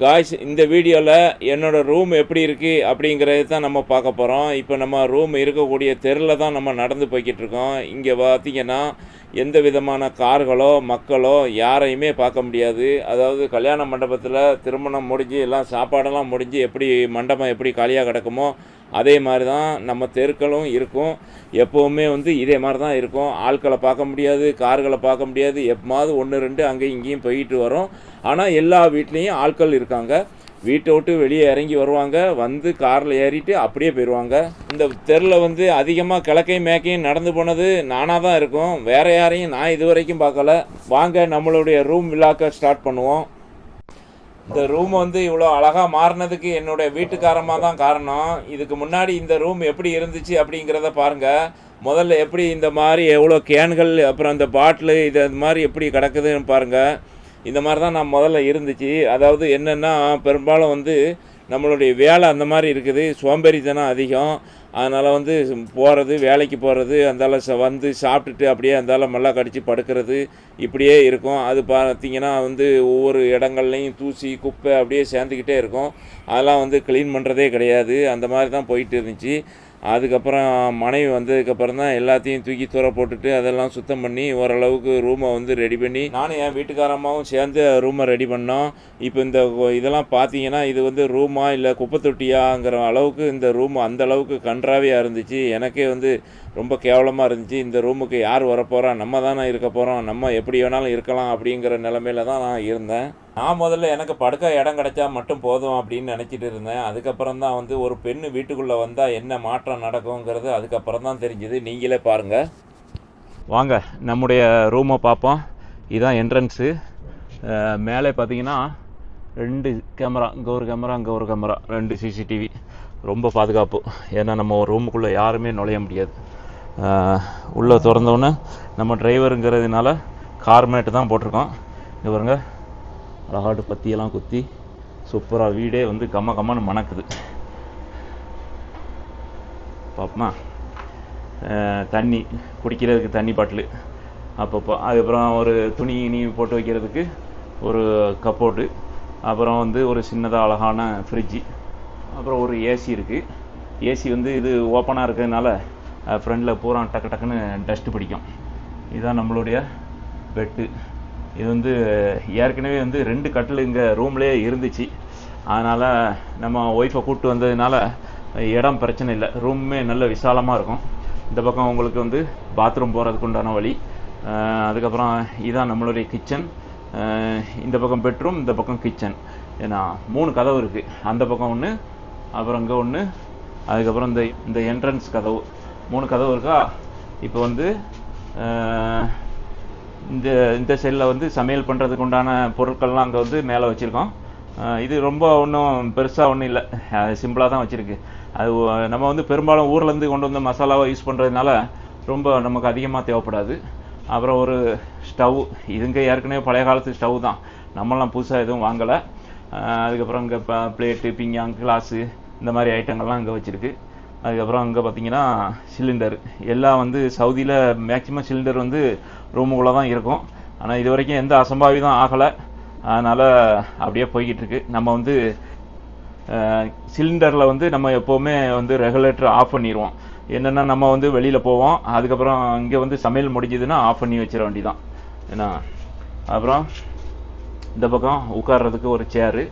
Guys, இந்த வீடியோவில் என்னோட ரூம் எப்படி இருக்குது அப்படிங்கிறது தான் நம்ம பார்க்க போகிறோம். இப்போ நம்ம ரூம் இருக்கக்கூடிய தெருவில் தான் நம்ம நடந்து போய்கிட்டு இருக்கோம். இங்கே பார்த்தீங்கன்னா எந்த விதமான கார்களோ மக்களோ யாரையுமே பார்க்க முடியாது. அதாவது கல்யாண மண்டபத்தில் திருமணம் முடிஞ்சு எல்லாம் சாப்பாடெல்லாம் முடிஞ்சு எப்படி மண்டபம் எப்படி காலியாக கிடக்குமோ அதே மாதிரி தான் நம்ம தெருக்களும் இருக்கும். எப்போவுமே இதே மாதிரி தான் இருக்கும். ஆட்களை பார்க்க முடியாது, கார்களை பார்க்க முடியாது. எப்போது ஒன்று ரெண்டு அங்கேயும் இங்கேயும் போயிட்டு வரும். ஆனால் எல்லா வீட்லேயும் ஆட்கள் இருக்காங்க. வீட்டை விட்டு வெளியே இறங்கி வருவாங்க, வந்து காரில் ஏறிட்டு அப்படியே போயிடுவாங்க. இந்த தெருவில் அதிகமாக கிழக்கையும் மேற்கையும் நடந்து போனது நானாக தான் இருக்கும். வேறு யாரையும் நான் இது வரைக்கும் பார்க்கல. வாங்க நம்மளுடைய ரூம் விழாக்க ஸ்டார்ட் பண்ணுவோம். இந்த ரூம் இவ்வளோ அழகாக மாறினதுக்கு என்னுடைய வீட்டுக்காரமாக தான் காரணம். இதுக்கு முன்னாடி இந்த ரூம் எப்படி இருந்துச்சு அப்படிங்கிறத பாருங்கள். முதல்ல எப்படி இந்த மாதிரி எவ்வளோ கேன்கள், அப்புறம் இந்த பாட்டிலு இது மாதிரி எப்படி கிடக்குதுன்னு பாருங்கள். இந்த மாதிரி தான் நான் முதல்ல இருந்துச்சு. அதாவது என்னென்னா, பெரும்பாலும் நம்மளுடைய வேலை அந்த மாதிரி இருக்குது, சோம்பேறித்தனம் அதிகம். அதனால் போகிறது, வேலைக்கு போகிறது, அந்தால சாப்பிட்டுட்டு அப்படியே அந்தால மல்லா கடித்து படுக்கிறது இப்படியே இருக்கும். அது பார்த்திங்கன்னா ஒவ்வொரு இடங்கள்லையும் தூசி குப்பை அப்படியே சேர்ந்துக்கிட்டே இருக்கும். அதெல்லாம் க்ளீன் பண்ணுறதே கிடையாது. அந்த மாதிரி தான் போயிட்டு இருந்துச்சு. அதுக்கப்புறம் மனைவி வந்ததுக்கப்புறம் தான் எல்லாத்தையும் தூக்கி தூர போட்டுட்டு அதெல்லாம் சுத்தம் பண்ணி ஓரளவுக்கு ரூமை ரெடி பண்ணி நானும் என் வீட்டுக்காரம்மாவும் சேர்ந்து ரூமை ரெடி பண்ணோம். இப்போ இந்த இதெல்லாம் பார்த்தீங்கன்னா இது ரூமா இல்லை குப்பை தொட்டியாங்கிற அளவுக்கு இந்த ரூம் அந்தளவுக்கு கன்றாவியாக இருந்துச்சு. எனக்கே ரொம்ப கேவலமாக இருந்துச்சு. இந்த ரூமுக்கு யார் வரப்போகிறா, நம்ம தானே இருக்க போகிறோம், நம்ம எப்படி வேணாலும் இருக்கலாம் அப்படிங்கிற நிலமையில தான் நான் இருந்தேன். நான் முதல்ல எனக்கு படுக்க இடம் கிடைச்சா மட்டும் போதும் அப்படின்னு நினச்சிட்டு இருந்தேன். அதுக்கப்புறம் தான் ஒரு பெண்ணு வீட்டுக்குள்ளே வந்தால் என்ன மாற்றம் நடக்குங்கிறது அதுக்கப்புறம் தான் தெரிஞ்சுது. நீங்களே பாருங்கள். வாங்க நம்முடைய ரூமை பார்ப்போம். இதுதான் என்ட்ரன்ஸு. மேலே பார்த்தீங்கன்னா 2 கேமரா, இங்கே ஒரு கேமரா, இங்கே ஒரு கேமரா, 2 சிசிடிவி. ரொம்ப பாதுகாப்பு. ஏன்னா நம்ம ஒரு ரூமுக்குள்ளே யாருமே நுழைய முடியாது. உள்ளே திறந்தோன்னே நம்ம டிரைவருங்கிறதுனால கார்மேட்டு தான் போட்டிருக்கோம். இங்கே பாருங்க, அழகாட்டு பத்தியெல்லாம் குத்தி சூப்பராக வீடே கம்ம கம்மன்னு மணக்குது. பார்ப்போமா? தண்ணி குடிக்கிறதுக்கு தண்ணி பாட்டிலு அப்பப்போ, அதுக்கப்புறம் ஒரு துணி போட்டு வைக்கிறதுக்கு ஒரு கப்போர்டு, அப்புறம் ஒரு சின்னதாக அழகான ஃப்ரிட்ஜு, அப்புறம் ஒரு ஏசி இருக்குது. ஏசி இது ஓப்பனாக இருக்கிறதுனால ஃப்ரண்டில் பூரா டக்கு டக்குன்னு டஸ்ட்டு பிடிக்கும். இதுதான் நம்மளுடைய பெட்டு. இது ஏற்கனவே 2 கட்டில் இங்கே ரூம்லேயே இருந்துச்சு. அதனால் நம்ம ஒய்ஃபை கூப்பிட்டு வந்ததுனால இடம் பிரச்சனை இல்லை. ரூமுமே நல்ல விசாலமாக இருக்கும். இந்த பக்கம் உங்களுக்கு பாத்ரூம் போகிறதுக்கு உண்டான வழி. அதுக்கப்புறம் இதுதான் நம்மளுடைய கிச்சன். இந்த பக்கம் பெட்ரூம், இந்த பக்கம் கிச்சன். ஏன்னா 3 கதவு இருக்குது. அந்த பக்கம் ஒன்று, அப்புறம் இங்கே ஒன்று, அதுக்கப்புறம் இந்த என்ட்ரன்ஸ் கதவு, 3 கதவு இருக்கா. இப்போ இந்த சைடில் சமையல் பண்ணுறதுக்கு உண்டான பொருட்கள்லாம் அங்கே மேலே வச்சுருக்கோம். இது ரொம்ப ஒன்றும் பெருசாக ஒன்றும் இல்லை, சிம்பிளாக தான் வச்சுருக்கு. அது நம்ம பெரும்பாலும் ஊர்லேருந்து கொண்டு வந்த மசாலாவை யூஸ் பண்ணுறதுனால ரொம்ப நமக்கு அதிகமாக தேவைப்படாது. அப்புறம் ஒரு ஸ்டவ், இதுங்க ஏற்கனவே பழைய காலத்து ஸ்டவ் தான், நம்மளாம் புதுசாக எதுவும் வாங்கலை. அதுக்கப்புறம் இங்கே பிளேட்டு, பிங்காங், கிளாஸு இந்த மாதிரி ஐட்டங்கள்லாம் இங்கே வச்சுருக்கு. அதுக்கப்புறம் அங்கே பார்த்தீங்கன்னா சிலிண்டர் எல்லாம் சவுதியில் மேக்சிமம் சிலிண்டர் ரூமுக்குள்ளே தான் இருக்கும். ஆனால் இது வரைக்கும் எந்த அசம்பாவிதம் ஆகலை. அதனால் அப்படியே போய்கிட்டு இருக்கு. நம்ம சிலிண்டரில் நம்ம எப்போவுமே ரெகுலேட்டர் ஆஃப் பண்ணிடுவோம். என்னென்னா நம்ம வெளியில் போவோம், அதுக்கப்புறம் இங்கே சமையல் முடிஞ்சதுன்னா ஆஃப் பண்ணி வச்சிட வேண்டிதான். ஏன்னா அப்புறம் இந்த பக்கம் உட்கார்றதுக்கு ஒரு சேரு,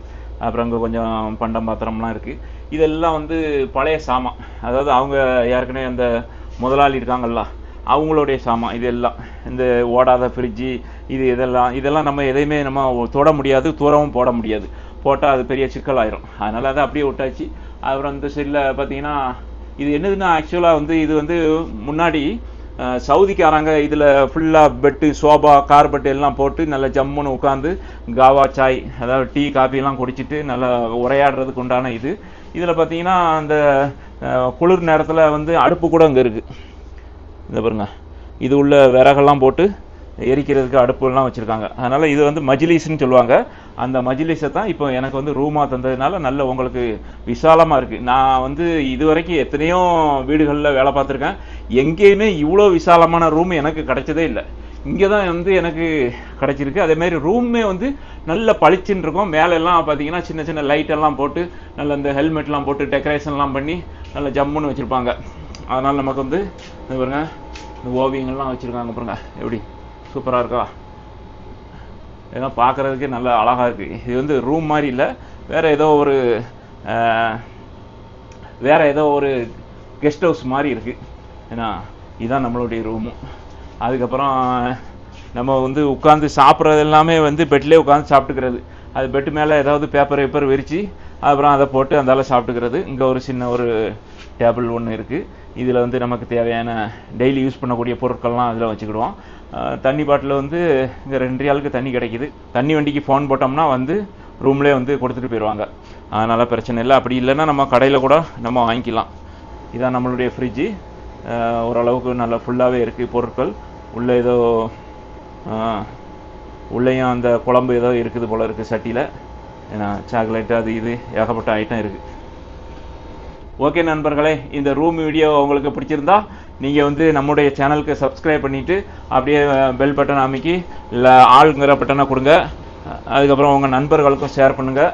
அப்புறம் அங்கே கொஞ்சம் பண்டம் பாத்திரம்லாம் இருக்குது. இதெல்லாம் பழைய சாமான். அதாவது அவங்க ஏற்கனவே அந்த முதலாளி இருக்காங்கல்ல, அவங்களுடைய சாமான் இதெல்லாம். இந்த ஓடாத ஃப்ரிட்ஜு இதெல்லாம் நம்ம எதையுமே நம்ம தொட முடியாது, தூரமும் போட முடியாது. போட்டால் அது பெரிய சிக்கலாயிரும். அதனால் அதை அப்படியே விட்டாச்சு. அப்புறம் இந்த சைடில் பார்த்தீங்கன்னா இது என்னதுன்னா, ஆக்சுவலாக இது முன்னாடி சவுதிக்காரங்க இதில் ஃபுல்லாக பெட்டு, சோபா, கார்பெட்டு எல்லாம் போட்டு நல்லா ஜம்முன்னு உட்காந்து காவா சாய், அதாவது டீ காஃபிலாம் குடிச்சிட்டு நல்லா உரையாடுறதுக்கு உண்டான இது. இதில் பார்த்தீங்கன்னா அந்த குளிர் நேரத்தில் அடுப்பு கூட இங்கே இருக்குது. இந்த பாருங்க, இது உள்ள விறகெல்லாம் போட்டு எரிக்கிறதுக்கு அடுப்புலாம் வச்சுருக்காங்க. அதனால் இது மஜ்லிஸ்ன்னு சொல்லுவாங்க. அந்த மஜ்லிஸை தான் இப்போ எனக்கு ரூமாக தந்ததுனால நல்ல உங்களுக்கு விசாலமாக இருக்குது. நான் இது வரைக்கும் எத்தனையோ வீடுகளில் வேலை பார்த்துருக்கேன், எங்கேயுமே இவ்வளோ விசாலமான ரூம் எனக்கு கிடைச்சதே இல்லை. இங்கே தான் வந்து எனக்கு கிடச்சிருக்கு. அதேமாதிரி ரூமே வந்து நல்ல பளிச்சுன்னு இருக்கும். மேலெல்லாம் பார்த்தீங்கன்னா சின்ன சின்ன லைட்டெல்லாம் போட்டு நல்ல இந்த ஹெல்மெட்லாம் போட்டு டெக்கரேஷன்லாம் பண்ணி நல்ல ஜம்முன்னு வச்சுருப்பாங்க. அதனால் நமக்கு வந்து இந்த பாருங்க இந்த ஓவியங்கள்லாம் வச்சுருக்காங்க பாருங்க, எப்படி சூப்பராக இருக்கா. இதெல்லாம் பார்க்குறதுக்கே நல்லா அழகாக இருக்குது. இது வந்து ரூம் மாதிரி இல்லை, வேறு ஏதோ ஒரு கெஸ்ட் ஹவுஸ் மாதிரி இருக்குது. ஏன்னா இதுதான் நம்மளுடைய ரூமு. அதுக்கப்புறம் நம்ம வந்து உட்காந்து சாப்பிட்றது எல்லாமே வந்து பெட்லேயே உட்காந்து சாப்பிட்டுக்கிறது. அது பெட்டு மேலே ஏதாவது பேப்பர் விரித்து அப்புறம் அதை போட்டு அந்தால சாப்பிட்டுக்கிறது. இங்கே ஒரு சின்ன ஒரு டேபிள் ஒன்று இருக்குது. இதில் வந்து நமக்கு தேவையான டெய்லி யூஸ் பண்ணக்கூடிய பொருட்கள்லாம் அதில் வச்சுக்கிடுவோம். தண்ணி பாட்டில் வந்து இங்கே 2 ரியாலுக்கு தண்ணி கிடைக்கிது. தண்ணி வண்டிக்கு ஃபோன் போட்டோம்னா வந்து ரூம்லேயே வந்து கொடுத்துட்டு போயிடுவாங்க. அதனால் பிரச்சனை இல்லை. அப்படி இல்லைன்னா நம்ம கடையில் கூட நம்ம வாங்கிக்கலாம். இதான் நம்மளுடைய ஃப்ரிட்ஜு. ஓரளவுக்கு நல்லா ஃபுல்லாகவே இருக்குது பொருட்கள். உள்ளே ஏதோ உள்ளேயும் அந்த குழம்பு ஏதோ இருக்குது போல் இருக்குது சட்டியில். ஏன்னா சாக்லேட்டு அது இது ஏகப்பட்ட ஐட்டம் இருக்குது. ஓகே நண்பர்களே, இந்த ரூம் வீடியோ உங்களுக்கு பிடிச்சிருந்தா நீங்கள் வந்து நம்முடைய சேனலுக்கு சப்ஸ்கிரைப் பண்ணிவிட்டு அப்படியே பெல் பட்டன் அமைக்கி இல்லை ஆளுங்கிற பட்டனை கொடுங்க. அதுக்கப்புறம் உங்கள் நண்பர்களுக்கும் ஷேர் பண்ணுங்கள்.